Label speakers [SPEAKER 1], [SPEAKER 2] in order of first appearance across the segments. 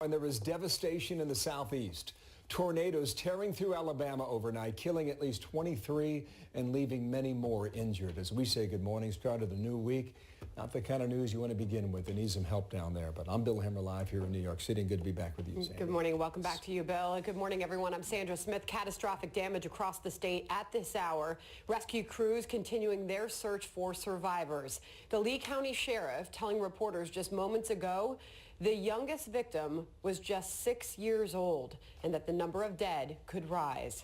[SPEAKER 1] And there was devastation in the southeast. Tornadoes tearing through Alabama overnight, killing at least 23 and leaving many more injured. As we say good morning, start of the new week. Not the kind of news you want to begin with. They need some help down there. But I'm Bill Hemmer live here in New York City, and good to be back with you, Sandra.
[SPEAKER 2] Good morning. Welcome back to you, Bill. And good morning, everyone. I'm Sandra Smith. Catastrophic damage across the state at this hour. Rescue crews continuing their search for survivors. The Lee County Sheriff telling reporters just moments ago the youngest victim was just 6 years old and that the number of dead could rise.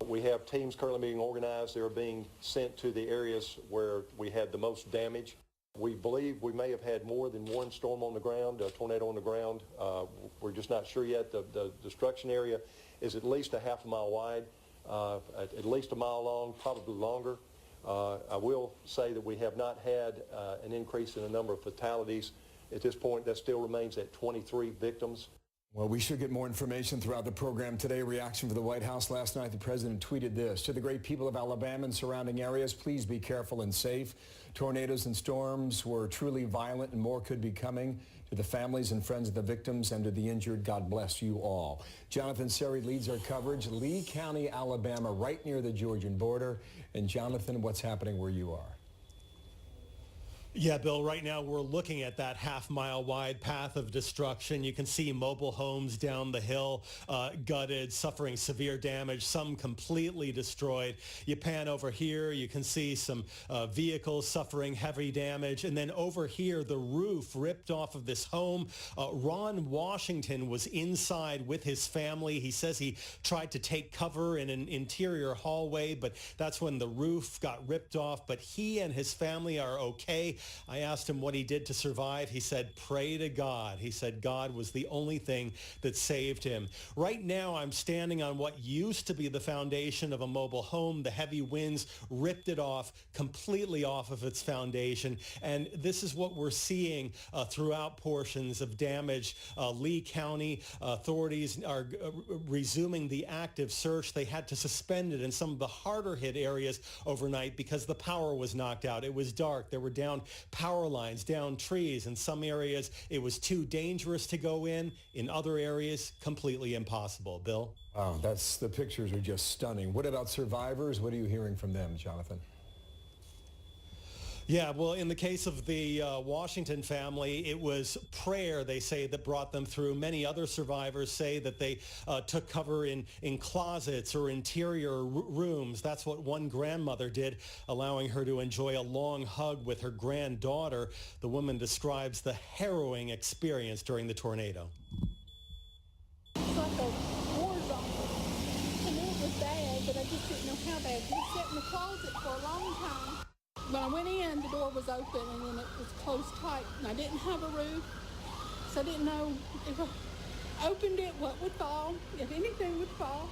[SPEAKER 3] We have teams currently being organized. They're being sent to the areas where we had the most damage. We believe we may have had more than one storm on the ground, a tornado on the ground. We're just not sure yet. The destruction area is at least a half a mile wide, at least a mile long, probably longer. I will say that we have not had an increase in the number of fatalities. At this point, that still remains at 23 victims.
[SPEAKER 1] Well, we should get more information throughout the program today. Reaction from the White House last night. The president tweeted this: to the great people of Alabama and surrounding areas, please be careful and safe. Tornadoes and storms were truly violent, and more could be coming. To the families and friends of the victims and to the injured, God bless you all. Jonathan Seri leads our coverage. Lee County, Alabama, right near the Georgian border. And Jonathan, what's happening where you are?
[SPEAKER 4] Yeah, Bill, right now we're looking at that half-mile wide path of destruction. You can see mobile homes down the hill, gutted, suffering severe damage, some completely destroyed. You pan over here, you can see some vehicles suffering heavy damage. And then over here, the roof ripped off of this home. Ron Washington was inside with his family. He says he tried to take cover in an interior hallway, but that's when the roof got ripped off. But he and his family are okay. I asked him what he did to survive. He said, pray to God. He said God was the only thing that saved him. Right now, I'm standing on what used to be the foundation of a mobile home. The heavy winds ripped it off, completely off of its foundation. And this is what we're seeing throughout portions of damage. Lee County authorities are resuming the active search. They had to suspend it in some of the harder hit areas overnight because the power was knocked out. It was dark. There were down power lines, down trees. In some areas, it was too dangerous to go in. In other areas, completely impossible. Bill?
[SPEAKER 1] Wow, the pictures are just stunning. What about survivors? What are you hearing from them, Jonathan?
[SPEAKER 4] Yeah, well, in the case of the Washington family, it was prayer, they say, that brought them through. Many other survivors say that they took cover in closets or interior rooms. That's what one grandmother did, allowing her to enjoy a long hug with her granddaughter. The woman describes the harrowing experience during the tornado.
[SPEAKER 5] It's like a war zone. I knew it was bad, but I just didn't know how bad. We sat in the closet for a long time. When I went in, the door was open and then it was closed tight, and I didn't have a roof, so I didn't know if I opened it, what would fall, if anything would fall.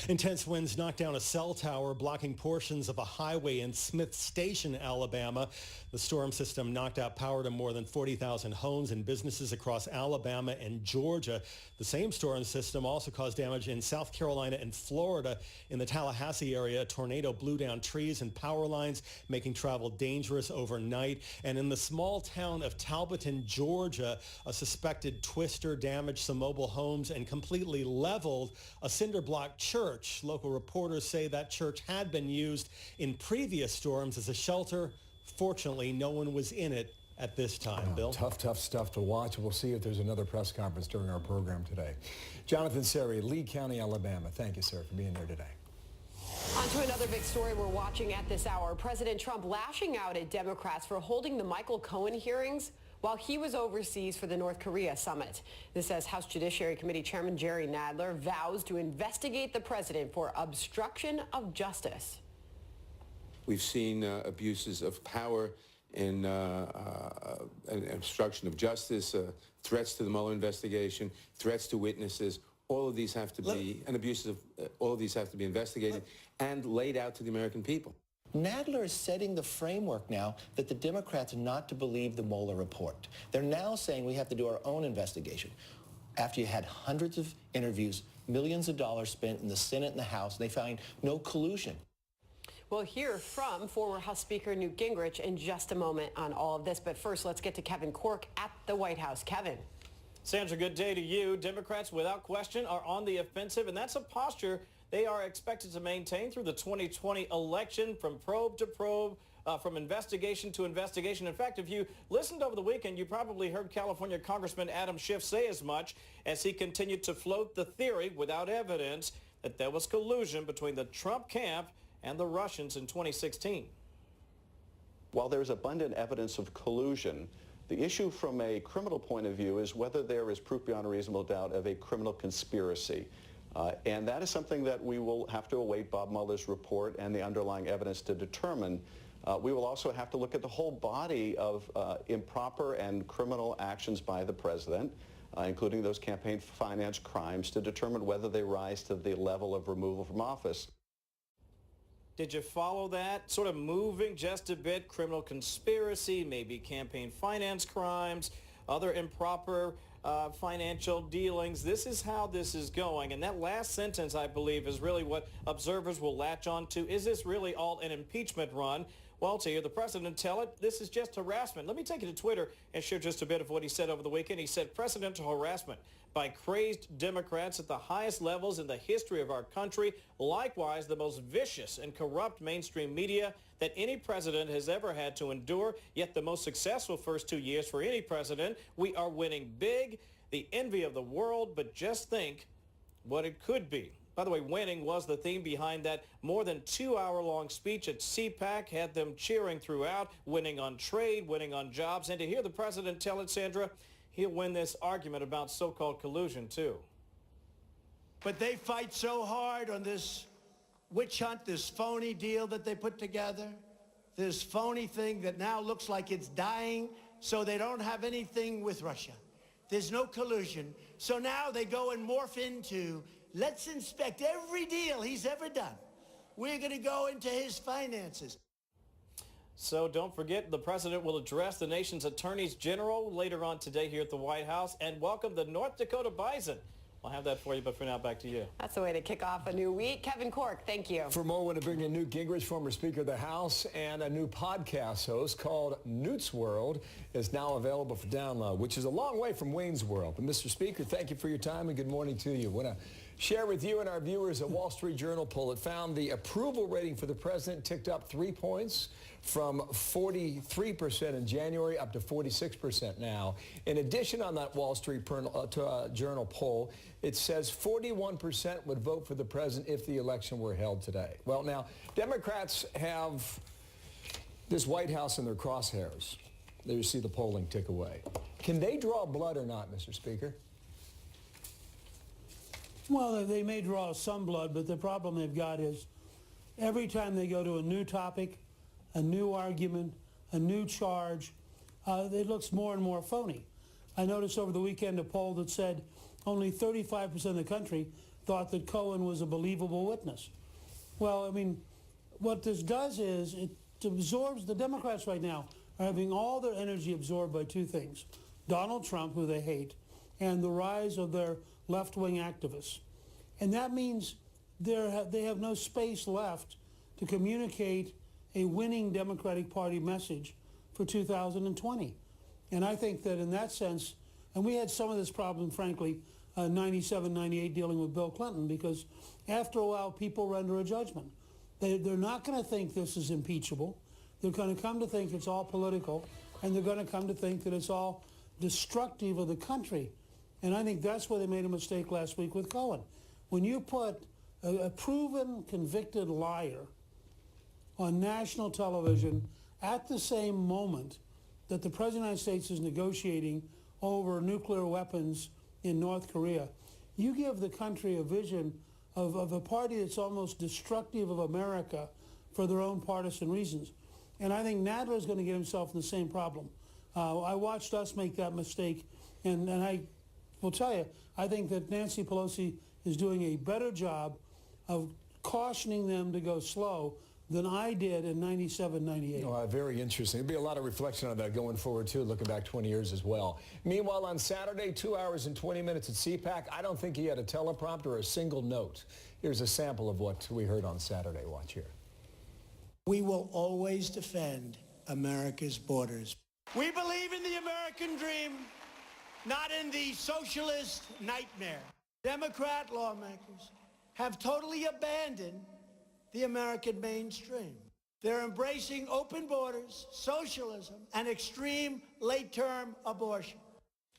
[SPEAKER 4] Intense winds knocked down a cell tower, blocking portions of a highway in Smith Station, Alabama. The storm system knocked out power to more than 40,000 homes and businesses across Alabama and Georgia. The same storm system also caused damage in South Carolina and Florida. In the Tallahassee area, a tornado blew down trees and power lines, making travel dangerous overnight. And in the small town of Talbotton, Georgia, a suspected twister damaged some mobile homes and completely leveled a cinder block church. Local reporters say that church had been used in previous storms as a shelter. Fortunately, no one was in it at this time. Bill?
[SPEAKER 1] Tough stuff to watch. We'll see if there's another press conference during our program today. Jonathan Seri, Lee County, Alabama. Thank you, sir, for being there today.
[SPEAKER 2] On to another big story we're watching at this hour. President Trump lashing out at Democrats for holding the Michael Cohen hearings while he was overseas for the North Korea summit. This as House Judiciary Committee Chairman Jerry Nadler vows to investigate the president for obstruction of justice.
[SPEAKER 6] We've seen abuses of power and obstruction of justice, threats to the Mueller investigation, threats to witnesses. All of these have to be, and abuses of, all of these have to be investigated and laid out to the American people.
[SPEAKER 7] Nadler is setting the framework now that the Democrats are not to believe the Mueller report. They're now saying we have to do our own investigation. After you had hundreds of interviews, millions of dollars spent in the Senate and the House, they found no collusion.
[SPEAKER 2] We'll hear from former House Speaker Newt Gingrich in just a moment on all of this. But first, let's get to Kevin Corke at the White House. Kevin.
[SPEAKER 8] Sandra, good day to you. Democrats, without question, are on the offensive, and that's a posture they are expected to maintain through the 2020 election, from probe to probe, from investigation to investigation. In fact, if you listened over the weekend, you probably heard California Congressman Adam Schiff say as much as he continued to float the theory without evidence that there was collusion between the Trump camp and the Russians in 2016.
[SPEAKER 9] While there's abundant evidence of collusion, the issue from a criminal point of view is whether there is proof beyond a reasonable doubt of a criminal conspiracy. And that is something that we will have to await Bob Mueller's report and the underlying evidence to determine. We will also have to look at the whole body of improper and criminal actions by the president, including those campaign finance crimes, to determine whether they rise to the level of removal from office.
[SPEAKER 8] Did you follow that? Sort of moving just a bit, criminal conspiracy, maybe campaign finance crimes, other improper financial dealings. This is how this is going. And that last sentence, I believe, is really what observers will latch on to. Is this really all an impeachment run? Well, to hear the president tell it, this is just harassment. Let me take you to Twitter and share just a bit of what he said over the weekend. He said, presidential harassment by crazed Democrats at the highest levels in the history of our country. Likewise, the most vicious and corrupt mainstream media that any president has ever had to endure, yet the most successful first 2 years for any president. We are winning big, the envy of the world, but just think what it could be. By the way, winning was the theme behind that more than 2-hour-long speech at CPAC, had them cheering throughout, winning on trade, winning on jobs. And to hear the president tell it, Sandra, he'll win this argument about so-called collusion, too.
[SPEAKER 10] But they fight so hard on this witch hunt, this phony deal that they put together, this phony thing that now looks like it's dying, so they don't have anything with Russia. There's no collusion. So now they go and morph into, let's inspect every deal he's ever done. We're going to go into his finances.
[SPEAKER 8] So don't forget, the president will address the nation's attorneys general later on today here at the White House and welcome the North Dakota Bison. I'll have that for you, but for now, back to you.
[SPEAKER 2] That's the way to kick off a new week. Kevin Corke, thank you.
[SPEAKER 1] For more, I want to bring in Newt Gingrich, former Speaker of the House, and a new podcast host called Newt's World is now available for download, which is a long way from Wayne's World. But Mr. Speaker, thank you for your time and good morning to you. I want to share with you and our viewers a Wall Street Journal poll. It found the approval rating for the president ticked up 3 points from 43% in January up to 46% now. In addition, on that Wall Street Journal poll, it says 41% would vote for the president if the election were held today. Well, now, Democrats have this White House in their crosshairs. There you see the polling tick away. Can they draw blood or not, Mr. Speaker?
[SPEAKER 11] Well, they may draw some blood, but the problem they've got is every time they go to a new topic, a new argument, a new charge, it looks more and more phony. I noticed over the weekend a poll that said only 35% of the country thought that Cohen was a believable witness. Well, I mean, what this does is it absorbs, the Democrats right now are having all their energy absorbed by two things: Donald Trump, who they hate, and the rise of their left-wing activists. And that means they have no space left to communicate a winning Democratic Party message for 2020. And I think that in that sense, and we had some of this problem, frankly, 97, 98 dealing with Bill Clinton, because after a while people render a judgment. They're not going to think this is impeachable. They're going to come to think it's all political, and they're going to come to think that it's all destructive of the country. And I think that's where they made a mistake last week with Cohen. When you put a proven, convicted liar on national television at the same moment that the President of the United States is negotiating over nuclear weapons in North Korea, you give the country a vision of a party that's almost destructive of America for their own partisan reasons. And I think Nadler's going to get himself in the same problem. I watched us make that mistake, and I will tell you, I think that Nancy Pelosi is doing a better job of cautioning them to go slow than I did in 97, 98.
[SPEAKER 1] Oh, very interesting. There'll be a lot of reflection on that going forward, too, looking back 20 years as well. Meanwhile, on Saturday, 2 hours and 20 minutes at CPAC, I don't think he had a teleprompter or a single note. Here's a sample of what we heard on Saturday. Watch here.
[SPEAKER 10] We will always defend America's borders. We believe in the American dream, not in the socialist nightmare. Democrat lawmakers have totally abandoned the American mainstream. They're embracing open borders, socialism, and extreme late-term abortion.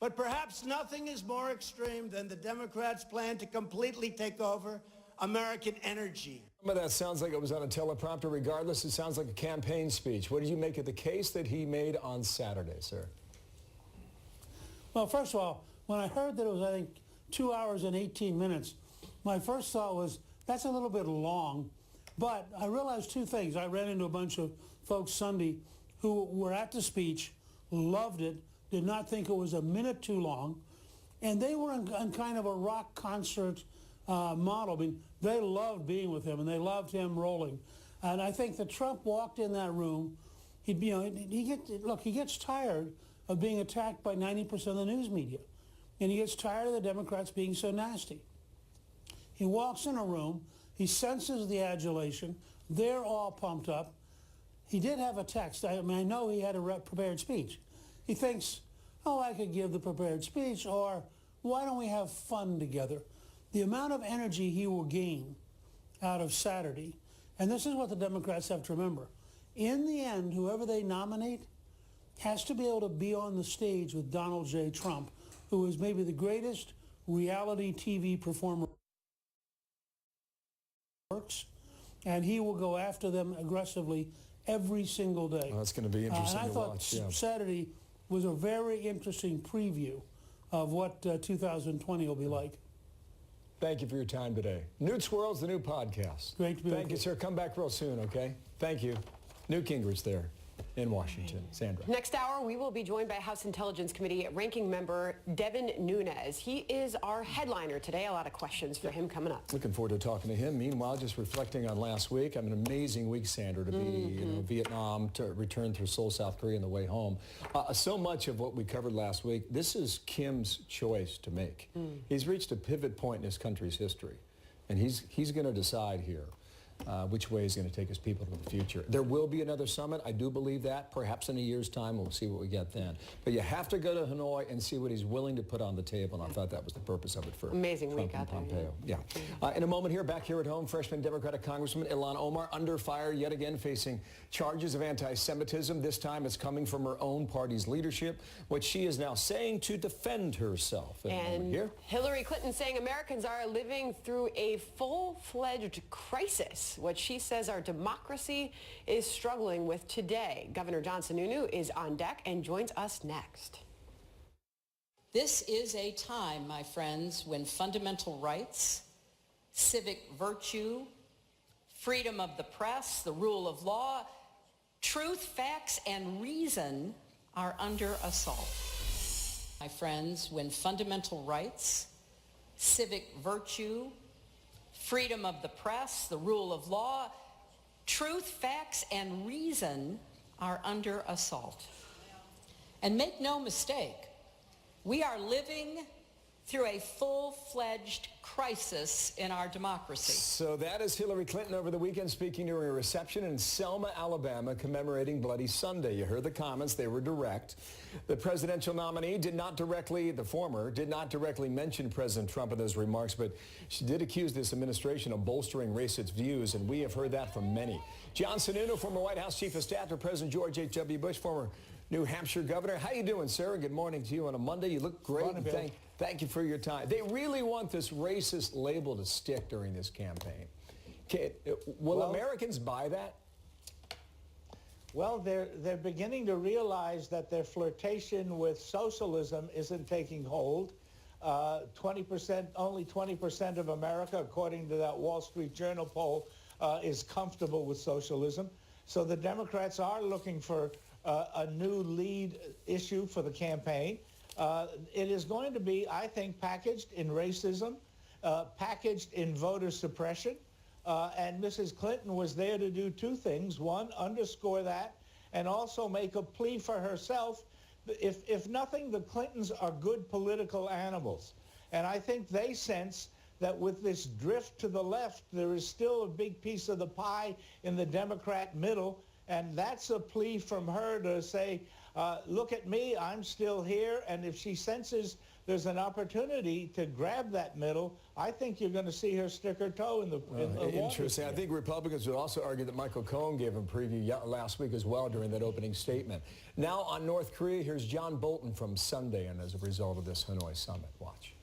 [SPEAKER 10] But perhaps nothing is more extreme than the Democrats' plan to completely take over American energy.
[SPEAKER 1] Some of that sounds like it was on a teleprompter. Regardless, it sounds like a campaign speech. What did you make of the case that he made on Saturday, sir?
[SPEAKER 11] Well, first of all, when I heard that it was, I think, 2 hours and 18 minutes, my first thought was, that's a little bit long. But I realized two things. I ran into a bunch of folks Sunday who were at the speech, loved it, did not think it was a minute too long, and they were in kind of a rock concert model. I mean, they loved being with him, and they loved him rolling. And I think that Trump walked in that room. He gets tired of being attacked by 90% of the news media, and he gets tired of the Democrats being so nasty. He walks in a room. He senses the adulation. They're all pumped up. He did have a text. I mean, I know he had a prepared speech. He thinks, oh, I could give the prepared speech, or why don't we have fun together? The amount of energy he will gain out of Saturday, and this is what the Democrats have to remember. In the end, whoever they nominate has to be able to be on the stage with Donald J. Trump, who is maybe the greatest reality TV performer works, and he will go after them aggressively every single day.
[SPEAKER 1] Well, that's going to be interesting to watch.
[SPEAKER 11] And I thought Saturday was a very interesting preview of what 2020 will be like.
[SPEAKER 1] Thank you for your time today. Newt's World's the new podcast.
[SPEAKER 11] Great to be with you.
[SPEAKER 1] Thank you, sir. Come back real soon, okay? Thank you. Newt Gingrich there in Washington. Sandra.
[SPEAKER 2] Next hour, we will be joined by House Intelligence Committee Ranking Member Devin Nunes. He is our headliner today. A lot of questions for him coming up.
[SPEAKER 1] Looking forward to talking to him. Meanwhile, just reflecting on last week. I mean, an amazing week, Sandra, to be Vietnam, to return through Seoul, South Korea on the way home. So much of what we covered last week, this is Kim's choice to make. He's reached a pivot point in his country's history, and he's going to decide here which way he's going to take his people to the future. There will be another summit. I do believe that. Perhaps in a year's time, we'll see what we get then. But you have to go to Hanoi and see what he's willing to put on the table, and I thought that was the purpose of it for
[SPEAKER 2] amazing
[SPEAKER 1] Trump
[SPEAKER 2] week out
[SPEAKER 1] and
[SPEAKER 2] there.
[SPEAKER 1] Pompeo. Yeah. In a moment here, back here at home, freshman Democratic Congresswoman Ilhan Omar under fire yet again, facing charges of anti-Semitism. This time it's coming from her own party's leadership, what she is now saying to defend herself.
[SPEAKER 2] And
[SPEAKER 1] here,
[SPEAKER 2] Hillary Clinton saying Americans are living through a full-fledged crisis, what she says our democracy is struggling with today. Governor John Sununu is on deck and joins us next.
[SPEAKER 12] This is a time, my friends, when fundamental rights, civic virtue, freedom of the press, the rule of law, truth, facts, and reason are under assault. My friends, when fundamental rights, civic virtue, freedom of the press, the rule of law, truth, facts, and reason are under assault. And make no mistake, we are living through a full-fledged crisis in our democracy.
[SPEAKER 1] So that is Hillary Clinton over the weekend speaking during a reception in Selma, Alabama, commemorating Bloody Sunday. You heard the comments. They were direct. The presidential nominee the former, did not directly mention President Trump in those remarks, but she did accuse this administration of bolstering racist views, and we have heard that from many. John Sununu, former White House Chief of Staff to President George H.W. Bush, former New Hampshire governor. How you doing, sir? Good morning to you on a Monday. You look great. Thank you for your time. They really want this racist label to stick during this campaign. Will Americans buy that?
[SPEAKER 10] Well, they're beginning to realize that their flirtation with socialism isn't taking hold. 20%, only 20% of America, according to that Wall Street Journal poll, is comfortable with socialism. So the Democrats are looking for a new lead issue for the campaign. It is going to be, I think, packaged in racism, packaged in voter suppression. And Mrs. Clinton was there to do two things. One, underscore that, and also make a plea for herself. If nothing, the Clintons are good political animals. And I think they sense that with this drift to the left, there is still a big piece of the pie in the Democrat middle, and that's a plea from her to say, look at me, I'm still here, and if she senses there's an opportunity to grab that middle, I think you're going to see her stick her toe in the water.
[SPEAKER 1] Interesting. I think Republicans would also argue that Michael Cohen gave a preview last week as well during that opening statement. Now on North Korea, here's John Bolton from Sunday, and as a result of this Hanoi summit. Watch.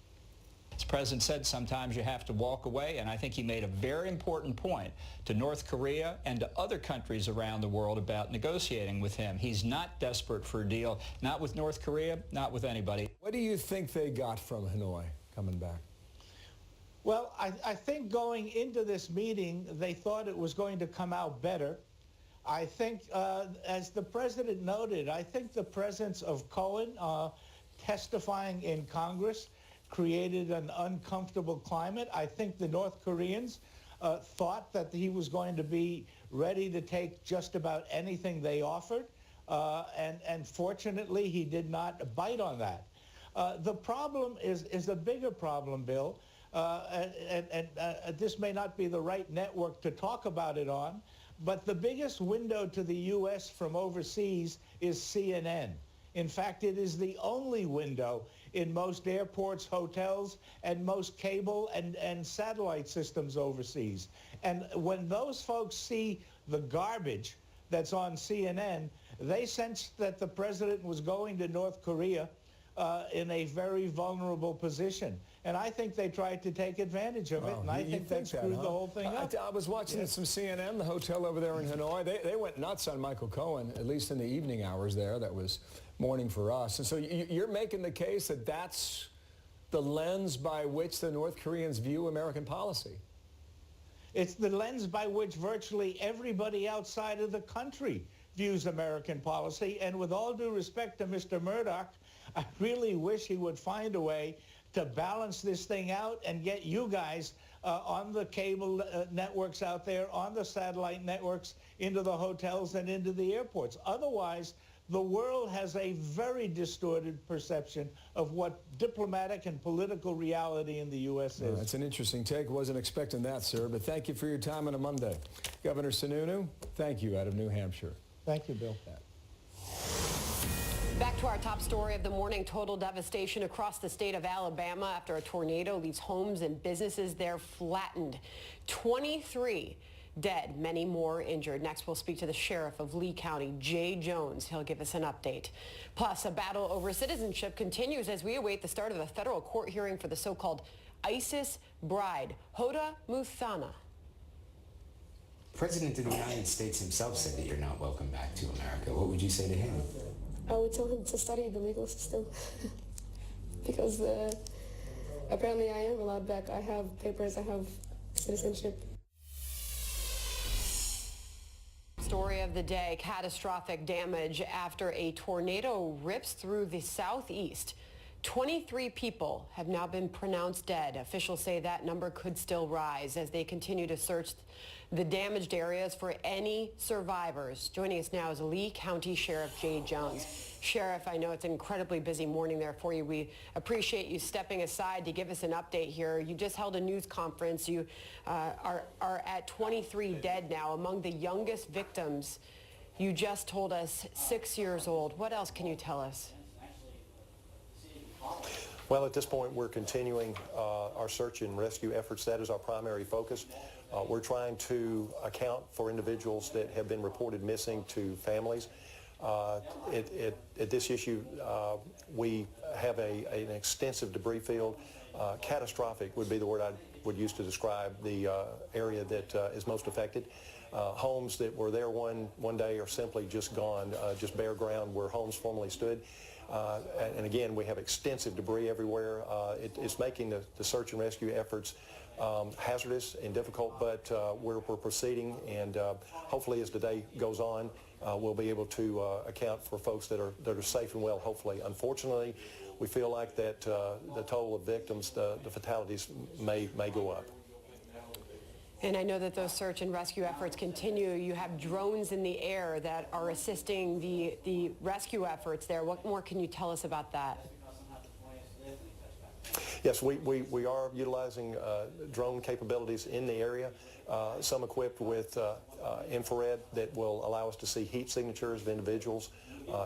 [SPEAKER 13] As the president said, sometimes you have to walk away, and I think he made a very important point to North Korea and to other countries around the world about negotiating with him. He's not desperate for a deal, not with North Korea, not with anybody.
[SPEAKER 1] What do you think they got from Hanoi coming back?
[SPEAKER 10] Well, I think going into this meeting, they thought it was going to come out better. I think, as the president noted, I think the presence of Cohen testifying in Congress created an uncomfortable climate. I think the North Koreans thought that he was going to be ready to take just about anything they offered, and fortunately he did not bite on that. The problem is a bigger problem, Bill, and this may not be the right network to talk about it on, but the biggest window to the U.S. from overseas is CNN. In fact, it is the only window in most airports, hotels, and most cable and satellite systems overseas. And when those folks see the garbage that's on CNN, they sensed that the president was going to North Korea in a very vulnerable position. And I think they tried to take advantage of it, and I think that screwed the whole thing up.
[SPEAKER 1] I was watching some CNN, the hotel over there in Hanoi. They went nuts on Michael Cohen, at least in the evening hours there. That was morning for us. And so you're making the case that that's the lens by which the North Koreans view American policy.
[SPEAKER 10] It's the lens by which virtually everybody outside of the country views American policy. And with all due respect to Mr. Murdoch, I really wish he would find a way to balance this thing out and get you guys on the cable networks out there, on the satellite networks, into the hotels and into the airports. Otherwise, the world has a very distorted perception of what diplomatic and political reality in the U.S. is.
[SPEAKER 1] That's an interesting take. Wasn't expecting that, sir, but thank you for your time on a Monday. Governor Sununu, thank you, out of New Hampshire.
[SPEAKER 10] Thank you, Bill.
[SPEAKER 2] Back to our top story of the morning. Total devastation across the state of Alabama after a tornado leaves homes and businesses there flattened. 23 dead, many more injured. Next, we'll speak to the sheriff of Lee County, Jay Jones. He'll give us an update. Plus, a battle over citizenship continues as we await the start of a federal court hearing for the so-called ISIS bride, Hoda Muthana.
[SPEAKER 14] The President of the United States himself said that you're not welcome back to America. What would you say to him?
[SPEAKER 15] I would tell him to study the legal system because apparently I am allowed back. I have papers, I have citizenship.
[SPEAKER 2] Story of the day, catastrophic damage after a tornado rips through the southeast. 23 people have now been pronounced dead. Officials say that number could still rise as they continue to search the damaged areas for any survivors. Joining us now is Lee County Sheriff Jay Jones. Sheriff, I know it's an incredibly busy morning there for you. We appreciate you stepping aside to give us an update here. You just held a news conference. You are at 23 dead now, among the youngest victims. You just told us 6 years old. What else can you tell us?
[SPEAKER 3] Well, at this point, we're continuing our search and rescue efforts. That is our primary focus. We're trying to account for individuals that have been reported missing to families. At this issue, we have an extensive debris field. Catastrophic would be the word I would use to describe the area that is most affected. Homes that were there one day are simply just gone, just bare ground where homes formerly stood. And again, we have extensive debris everywhere. It's making the search and rescue efforts hazardous and difficult, but we're proceeding, and hopefully as the day goes on, we'll be able to account for folks that are safe and well, hopefully. Unfortunately, we feel like that the total of victims, the fatalities may go up.
[SPEAKER 2] And I know that those search and rescue efforts continue. You have drones in the air that are assisting the rescue efforts there. What more can you tell us about that?
[SPEAKER 3] Yes, we are utilizing drone capabilities in the area, some equipped with infrared that will allow us to see heat signatures of individuals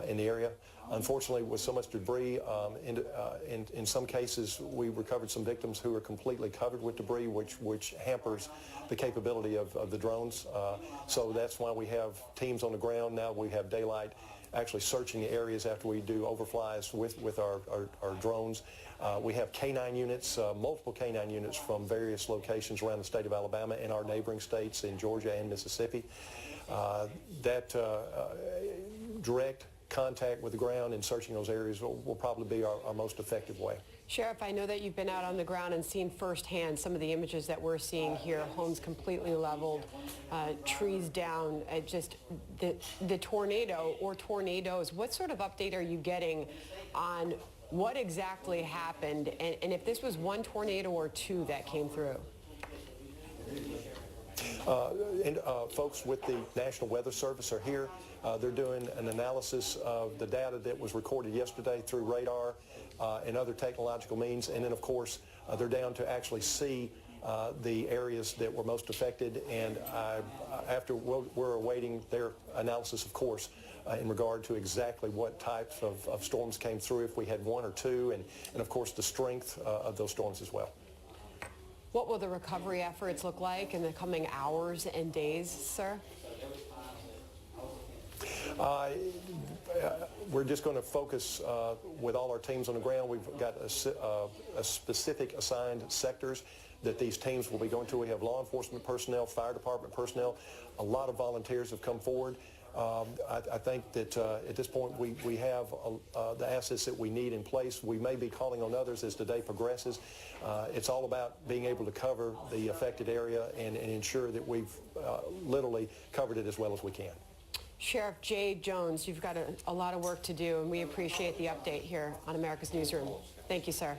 [SPEAKER 3] in the area. Unfortunately, with so much debris, in some cases, we recovered some victims who are completely covered with debris, which hampers the capability of the drones. So that's why we have teams on the ground now. We have daylight actually searching the areas after we do overflies with our drones. We have K9 units, multiple K9 units from various locations around the state of Alabama and our neighboring states in Georgia and Mississippi. Direct contact with the ground and searching those areas will probably be our most effective way.
[SPEAKER 2] Sheriff, I know that you've been out on the ground and seen firsthand some of the images that we're seeing here, homes completely leveled, trees down, just the tornado or tornadoes. What sort of update are you getting on what exactly happened and if this was one tornado or two that came through?
[SPEAKER 3] Folks with the National Weather Service are here. They're doing an analysis of the data that was recorded yesterday through radar and other technological means. And then, of course, they're down to actually see the areas that were most affected. And we're awaiting their analysis, of course, in regard to exactly what types of storms came through, if we had one or two, and of course, the strength of those storms as well.
[SPEAKER 2] What will the recovery efforts look like in the coming hours and days, sir?
[SPEAKER 3] We're just going to focus with all our teams on the ground. We've got a specific assigned sectors that these teams will be going to. We have law enforcement personnel, fire department personnel. A lot of volunteers have come forward. I think that at this point we have the assets that we need in place. We may be calling on others as the day progresses. It's all about being able to cover the affected area and ensure that we've literally covered it as well as we can.
[SPEAKER 2] Sheriff Jay Jones, you've got a lot of work to do, and we appreciate the update here on America's Newsroom. Thank you, sir.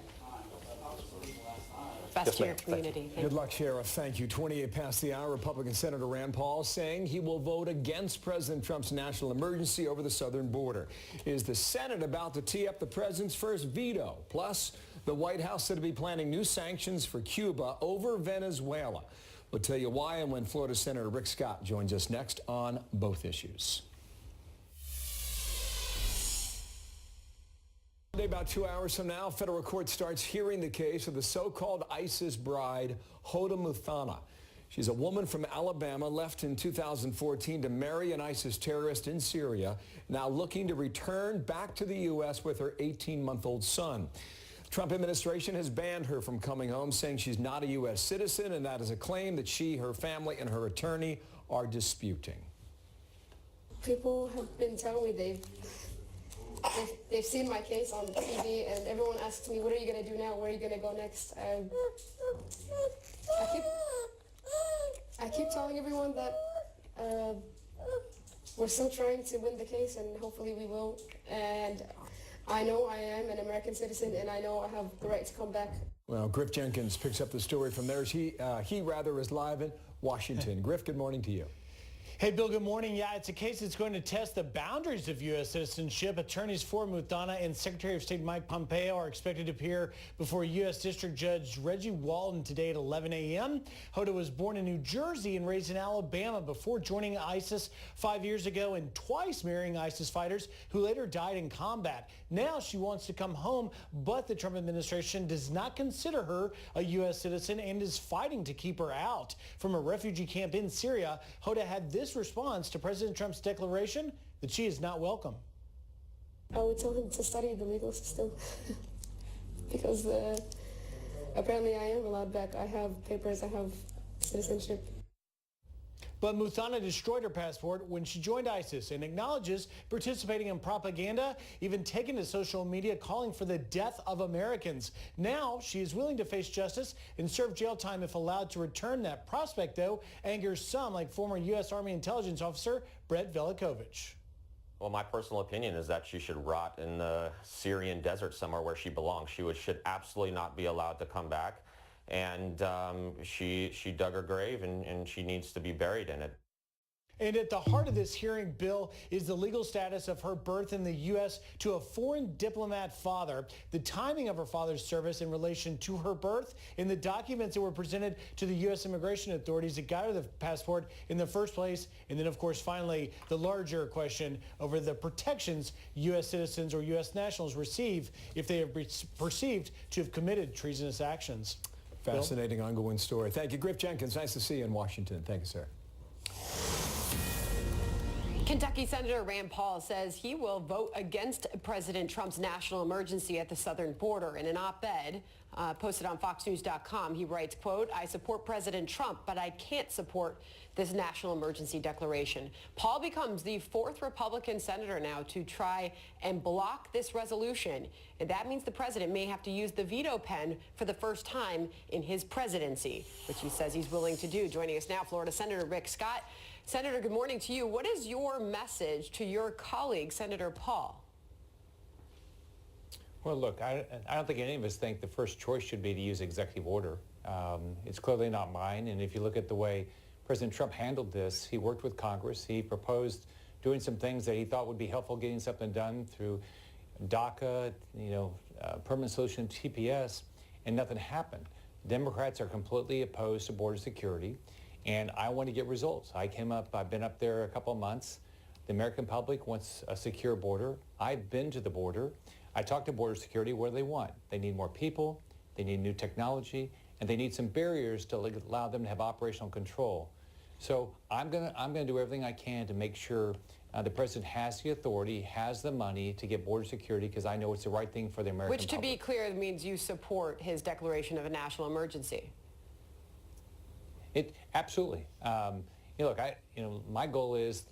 [SPEAKER 2] Best to your community.
[SPEAKER 1] Good luck, Sheriff. Thank you. 28 past the hour, Republican Senator Rand Paul saying he will vote against President Trump's national emergency over the southern border. Is the Senate about to tee up the president's first veto? Plus, the White House said to be planning new sanctions for Cuba over Venezuela. We'll tell you why and when Florida Senator Rick Scott joins us next on both issues. About 2 hours from now, federal court starts hearing the case of the so-called ISIS bride, Hoda Muthana. She's a woman from Alabama, left in 2014 to marry an ISIS terrorist in Syria, now looking to return back to the U.S. with her 18-month-old son. The Trump administration has banned her from coming home, saying she's not a U.S. citizen, and that is a claim that she, her family, and her attorney are disputing.
[SPEAKER 15] People have been telling me they've seen my case on TV, and everyone asks me, what are you going to do now? Where are you going to go next? I keep telling everyone that we're still trying to win the case, and hopefully we will. And I know I am an American citizen, and I know I have the right to come back.
[SPEAKER 1] Well, Griff Jenkins picks up the story from there. He is live in Washington. Griff, good morning to you.
[SPEAKER 16] Hey, Bill, good morning. Yeah, it's a case that's going to test the boundaries of U.S. citizenship. Attorneys for Muthana and Secretary of State Mike Pompeo are expected to appear before U.S. District Judge Reggie Walton today at 11 a.m. Hoda was born in New Jersey and raised in Alabama before joining ISIS 5 years ago and twice marrying ISIS fighters who later died in combat. Now she wants to come home, but the Trump administration does not consider her a U.S. citizen and is fighting to keep her out. From a refugee camp in Syria, Hoda had this response to President Trump's declaration that she is not welcome.
[SPEAKER 15] I would tell him to study the legal system because apparently I am allowed back. I have papers, I have citizenship.
[SPEAKER 16] But Muthana destroyed her passport when she joined ISIS and acknowledges participating in propaganda, even taking to social media calling for the death of Americans. Now she is willing to face justice and serve jail time if allowed to return. That prospect, though, angers some like former U.S. Army intelligence officer Brett Velikovich.
[SPEAKER 17] Well, my personal opinion is that she should rot in the Syrian desert somewhere where she belongs. She should absolutely not be allowed to come back. And she dug her grave, and she needs to be buried in it.
[SPEAKER 16] And at the heart of this hearing, Bill, is the legal status of her birth in the U.S. to a foreign diplomat father, the timing of her father's service in relation to her birth, and the documents that were presented to the U.S. immigration authorities that got her the passport in the first place, and then, of course, finally, the larger question over the protections U.S. citizens or U.S. nationals receive if they are perceived to have committed treasonous actions.
[SPEAKER 1] Fascinating ongoing story. Thank you, Griff Jenkins. Nice to see you in Washington. Thank you, sir.
[SPEAKER 2] Kentucky Senator Rand Paul says he will vote against President Trump's national emergency at the southern border. In an op-ed posted on FoxNews.com, he writes, quote, "I support President Trump, but I can't support this national emergency declaration." Paul becomes the fourth Republican senator now to try and block this resolution. And that means the president may have to use the veto pen for the first time in his presidency, which he says he's willing to do. Joining us now, Florida Senator Rick Scott. Senator, good morning to you. What is your message to your colleague, Senator Paul?
[SPEAKER 18] Well, look, I don't think any of us think the first choice should be to use executive order. It's clearly not mine. And if you look at the way President Trump handled this, he worked with Congress. He proposed doing some things that he thought would be helpful, getting something done through DACA, permanent solution, TPS, and nothing happened. Democrats are completely opposed to border security. And I want to get results. I've been up there a couple of months. The American public wants a secure border. I've been to the border. I talked to border security. What do they want? They need more people, they need new technology, and they need some barriers to allow them to have operational control. So I'm gonna do everything I can to make sure the president has the authority, has the money to get border security, because I know it's the right thing for the American public.
[SPEAKER 2] Which, to be clear, means you support his declaration of a national emergency.
[SPEAKER 18] Absolutely. Look, my goal is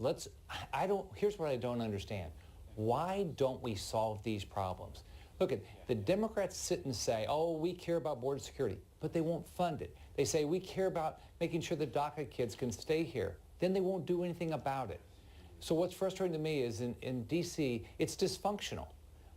[SPEAKER 18] here's what I don't understand. Why don't we solve these problems? Look, the Democrats sit and say, oh, we care about border security, but they won't fund it. They say, we care about making sure the DACA kids can stay here. Then they won't do anything about it. So what's frustrating to me is in D.C., it's dysfunctional.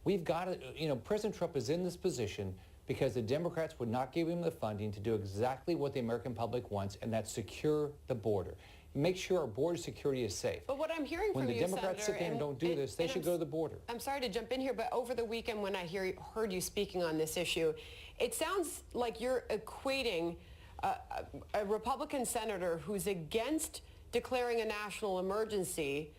[SPEAKER 18] We've got to, President Trump is in this position because the Democrats would not give him the funding to do exactly what the American public wants, and that's secure the border. Make sure our border security is safe.
[SPEAKER 2] But what I'm hearing from you,
[SPEAKER 18] When the Democrats sit there and don't do this, they should go to the border.
[SPEAKER 2] I'm sorry to jump in here, but over the weekend when I heard you speaking on this issue, it sounds like you're equating a Republican senator who's against declaring a national emergency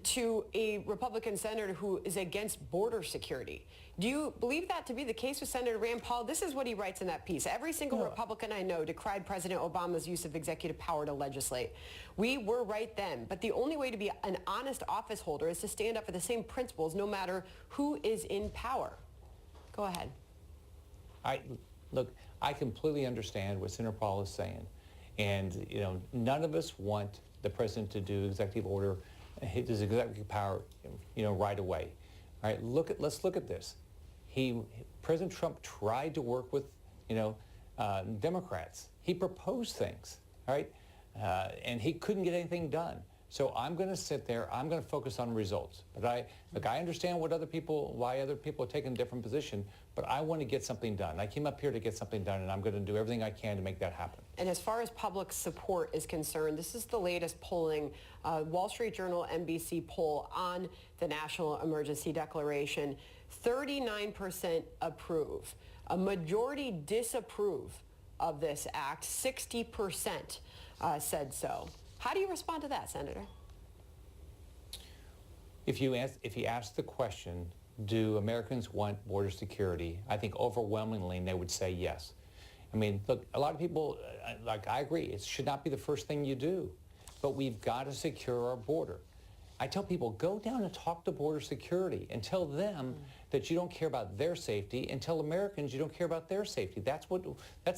[SPEAKER 2] to a Republican senator who is against border security. Do you believe that to be the case with Senator Rand Paul? This is what he writes in that piece. Every single Republican I know decried President Obama's use of executive power to legislate. We were right then, but the only way to be an honest office holder is to stand up for the same principles no matter who is in power. Go ahead.
[SPEAKER 18] Look, I completely understand what Senator Paul is saying. And, none of us want the president to do executive order, his executive power, right away. All right, let's look at this. President Trump tried to work with, Democrats. He proposed things, all right, and he couldn't get anything done. So I'm going to sit there. I'm going to focus on results. But I understand why other people are taking a different position. But I want to get something done. I came up here to get something done, and I'm going to do everything I can to make that happen.
[SPEAKER 2] And as far as public support is concerned, this is the latest polling, Wall Street Journal, NBC poll on the national emergency declaration. 39% approve. A majority disapprove of this act. 60% said so. How do you respond to that, Senator?
[SPEAKER 18] If you ask the question, do Americans want border security, I think overwhelmingly they would say yes. I mean, look, a lot of people, I agree, it should not be the first thing you do, but we've got to secure our border. I tell people, go down and talk to border security and tell them that you don't care about their safety, and tell Americans you don't care about their safety. That's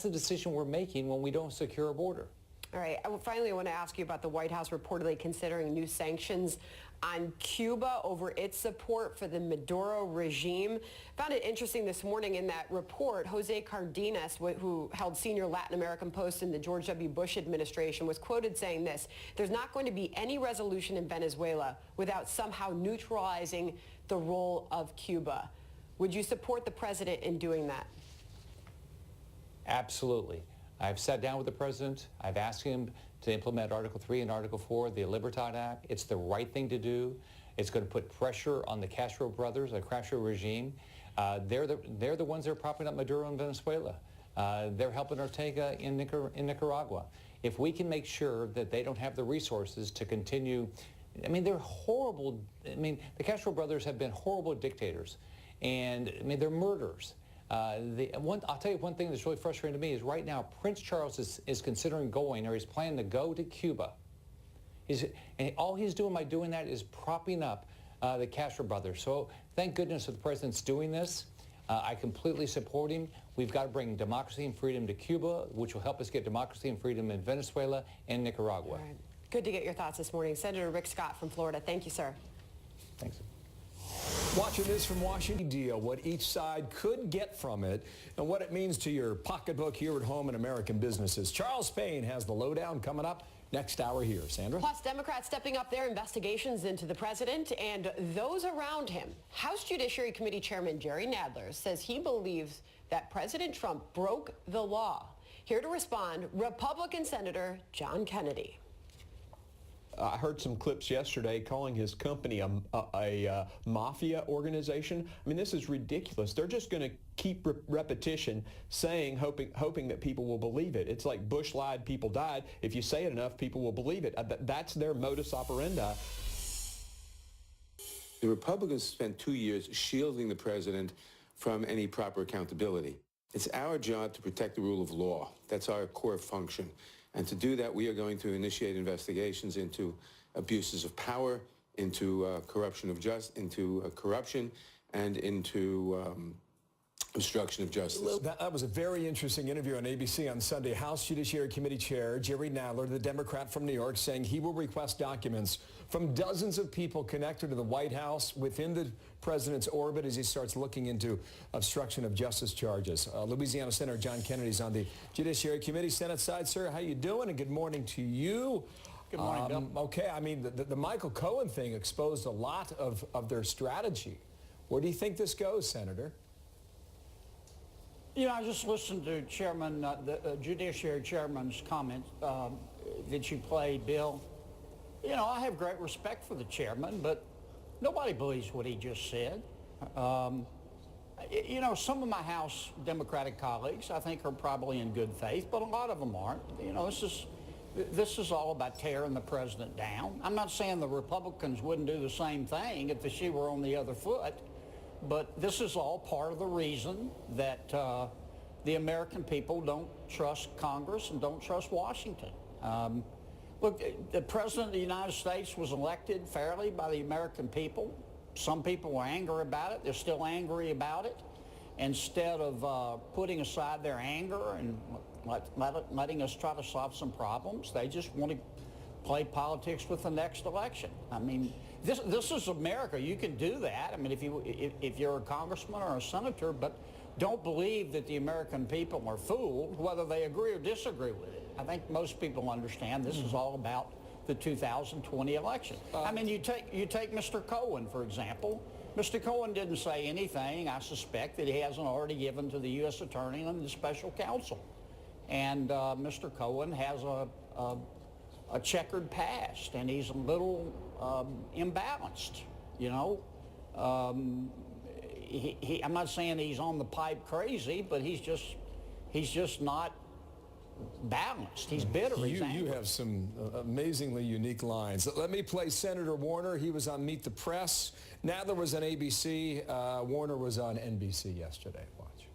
[SPEAKER 18] the decision we're making when we don't secure our border.
[SPEAKER 2] All right. Finally, I want to ask you about the White House reportedly considering new sanctions on Cuba over its support for the Maduro regime. Found it interesting this morning in that report, Jose Cardenas, who held senior Latin American posts in the George W. Bush administration, was quoted saying this: "There's not going to be any resolution in Venezuela without somehow neutralizing the role of Cuba." Would you support the president in doing that?
[SPEAKER 18] Absolutely. I've sat down with the president. I've asked him to implement Article 3 and Article 4 of the Libertad Act. It's the right thing to do. It's going to put pressure on the Castro brothers, the Castro regime. They're the ones that are propping up Maduro in Venezuela. They're helping Ortega in Nicaragua. If we can make sure that they don't have the resources to continue, I mean, they're horrible. I mean, the Castro brothers have been horrible dictators, and I mean, they're murderers. I'll tell you one thing that's really frustrating to me is right now Prince Charles is considering going, or he's planning to go to Cuba. And all he's doing by doing that is propping up the Castro brothers. So thank goodness that the president's doing this. I completely support him. We've got to bring democracy and freedom to Cuba, which will help us get democracy and freedom in Venezuela and Nicaragua.
[SPEAKER 2] All right. Good to get your thoughts this morning. Senator Rick Scott from Florida. Thank you, sir.
[SPEAKER 18] Thanks.
[SPEAKER 1] Watching this from Washington, deal, what each side could get from it and what it means to your pocketbook here at home and American businesses. Charles Payne has the lowdown coming up next hour here. Sandra?
[SPEAKER 2] Plus, Democrats stepping up their investigations into the president and those around him. House Judiciary Committee Chairman Jerry Nadler says he believes that President Trump broke the law. Here to respond, Republican Senator John Kennedy.
[SPEAKER 19] I heard some clips yesterday calling his company a mafia organization. I mean, this is ridiculous. They're just going to keep repetition saying, hoping that people will believe it. It's like Bush lied, people died. If you say it enough, people will believe it. That's their modus operandi.
[SPEAKER 6] The Republicans spent 2 years shielding the president from any proper accountability. It's our job to protect the rule of law. That's our core function. And to do that, we are going to initiate investigations into abuses of power, into corruption, and into obstruction of justice.
[SPEAKER 1] That was a very interesting interview on ABC on Sunday. House Judiciary Committee Chair Jerry Nadler, the Democrat from New York, saying he will request documents from dozens of people connected to the White House within the president's orbit as he starts looking into obstruction of justice charges. Louisiana Senator John Kennedy's on the Judiciary Committee. Senate side, sir, how you doing? And good morning to you.
[SPEAKER 20] Good morning, Bill.
[SPEAKER 1] Okay, I mean, the Michael Cohen thing exposed a lot of their strategy. Where do you think this goes, Senator?
[SPEAKER 20] You know, I just listened to Chairman, the Judiciary Chairman's comments that you played, Bill. You know, I have great respect for the chairman, but nobody believes what he just said. You know, some of my House Democratic colleagues, I think, are probably in good faith, but a lot of them aren't. You know, this is all about tearing the president down. I'm not saying the Republicans wouldn't do the same thing if the shoe were on the other foot, but this is all part of the reason that the American people don't trust Congress and don't trust Washington. Look, the President of the United States was elected fairly by the American people. Some people were angry about it. They're still angry about it. Instead of putting aside their anger and letting us try to solve some problems, they just want to play politics with the next election. I mean, this is America. You can do that. I mean, if you're a congressman or a senator, but don't believe that the American people are fooled, whether they agree or disagree with it. I think most people understand this is all about the 2020 election. I mean, you take Mr. Cohen, for example. Mr. Cohen didn't say anything, I suspect, that he hasn't already given to the U.S. Attorney and the special counsel. And Mr. Cohen has a checkered past, and he's a little imbalanced, you know. I'm not saying he's on the pipe crazy, but he's just not balanced. He's bitter. He's angry.
[SPEAKER 1] You have some amazingly unique lines. Let me play Senator Warner. He was on Meet the Press. Nadler was on ABC. Warner was on NBC yesterday. Watch.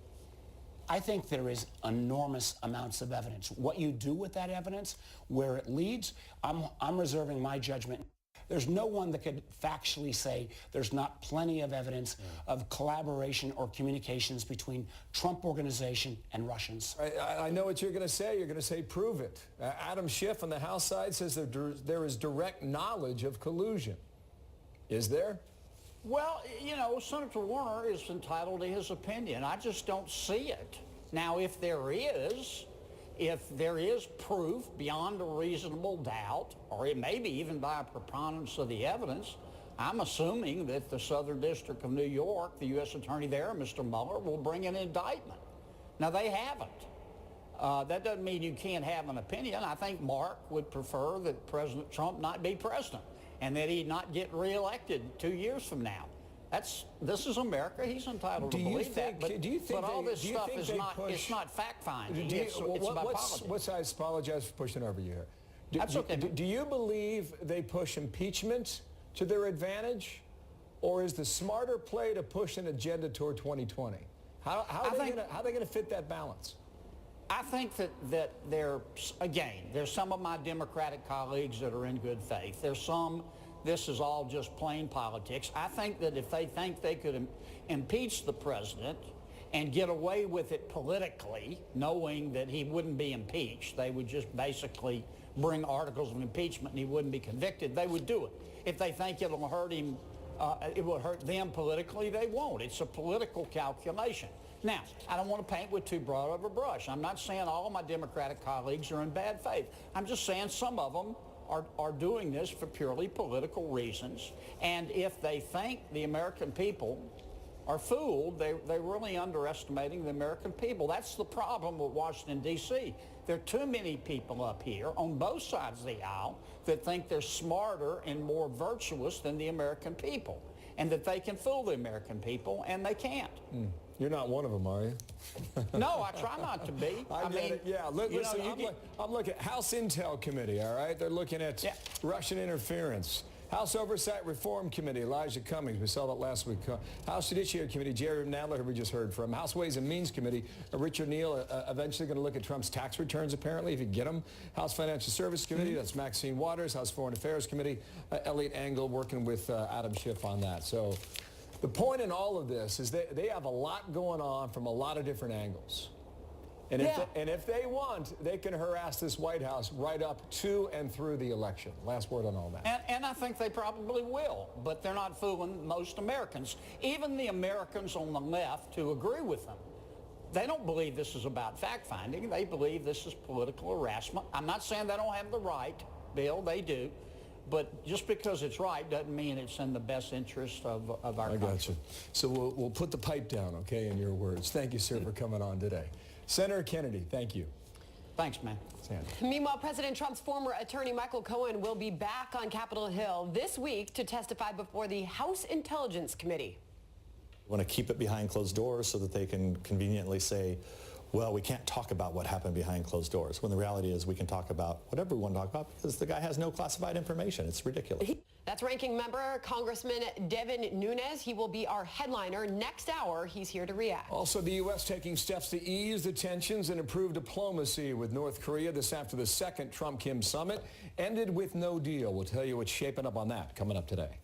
[SPEAKER 21] I think there is enormous amounts of evidence. What you do with that evidence, where it leads, I'm reserving my judgment. There's no one that could factually say there's not plenty of evidence of collaboration or communications between Trump Organization and Russians.
[SPEAKER 1] I know what you're going to say. You're going to say, prove it. Adam Schiff on the House side says there is direct knowledge of collusion. Is there?
[SPEAKER 20] Well, you know, Senator Warner is entitled to his opinion. I just don't see it. Now, if there is proof beyond a reasonable doubt, or it may be even by a preponderance of the evidence, I'm assuming that the Southern District of New York, the U.S. Attorney there, Mr. Mueller, will bring an indictment. Now, they haven't. That doesn't mean you can't have an opinion. I think Mark would prefer that President Trump not be president and that he not get reelected 2 years from now. This is America. He's entitled to believe that. But all this stuff is not, it's not fact-finding. It's about politics.
[SPEAKER 1] I apologize for pushing over you here.
[SPEAKER 20] That's okay.
[SPEAKER 1] Do you believe they push impeachment to their advantage, or is the smarter play to push an agenda toward 2020? How are they going to fit that balance?
[SPEAKER 20] I think that there's some of my Democratic colleagues that are in good faith. There's some, this is all just plain politics. I think that if they think they could impeach the president and get away with it politically, knowing that he wouldn't be impeached, they would just basically bring articles of impeachment and he wouldn't be convicted, they would do it. If they think it'll hurt him, it will hurt them politically, they won't. It's a political calculation. Now, I don't want to paint with too broad of a brush. I'm not saying all of my Democratic colleagues are in bad faith. I'm just saying some of them are doing this for purely political reasons. And if they think the American people are fooled, they're really underestimating the American people. That's the problem with Washington, D.C. There are too many people up here on both sides of the aisle that think they're smarter and more virtuous than the American people, and that they can fool the American people, and they can't.
[SPEAKER 1] You're not one of them, are you?
[SPEAKER 20] No, I try not to be.
[SPEAKER 1] I mean, yeah. Listen, I'm looking at House Intel Committee, all right? They're looking at Russian interference. House Oversight Reform Committee, Elijah Cummings, we saw that last week. House Judiciary Committee, Jerry Nadler, who we just heard from. House Ways and Means Committee, Richard Neal, eventually going to look at Trump's tax returns, apparently, if you get them. House Financial Service Committee, that's Maxine Waters. House Foreign Affairs Committee, Elliot Engel, working with Adam Schiff on that. So the point in all of this is they have a lot going on from a lot of different angles. And if they want, they can harass this White House right up to and through the election. Last word on all that.
[SPEAKER 20] And I think they probably will, but they're not fooling most Americans. Even the Americans on the left who agree with them, they don't believe this is about fact-finding. They believe this is political harassment. I'm not saying they don't have the right, Bill, they do. But just because it's right doesn't mean it's in the best interest of our country.
[SPEAKER 1] I got you. So we'll put the pipe down, okay, in your words. Thank you, sir, for coming on today. Senator Kennedy, thank you.
[SPEAKER 20] Thanks, man.
[SPEAKER 1] Sandra.
[SPEAKER 2] Meanwhile, President Trump's former attorney Michael Cohen will be back on Capitol Hill this week to testify before the House Intelligence Committee.
[SPEAKER 5] We want to keep it behind closed doors so that they can conveniently say, well, we can't talk about what happened behind closed doors, when the reality is we can talk about whatever we want to talk about because the guy has no classified information. It's ridiculous.
[SPEAKER 2] That's Ranking Member Congressman Devin Nunes. He will be our headliner next hour. He's here to react.
[SPEAKER 1] Also, the U.S. taking steps to ease the tensions and improve diplomacy with North Korea. This after the second Trump-Kim summit ended with no deal. We'll tell you what's shaping up on that coming up today.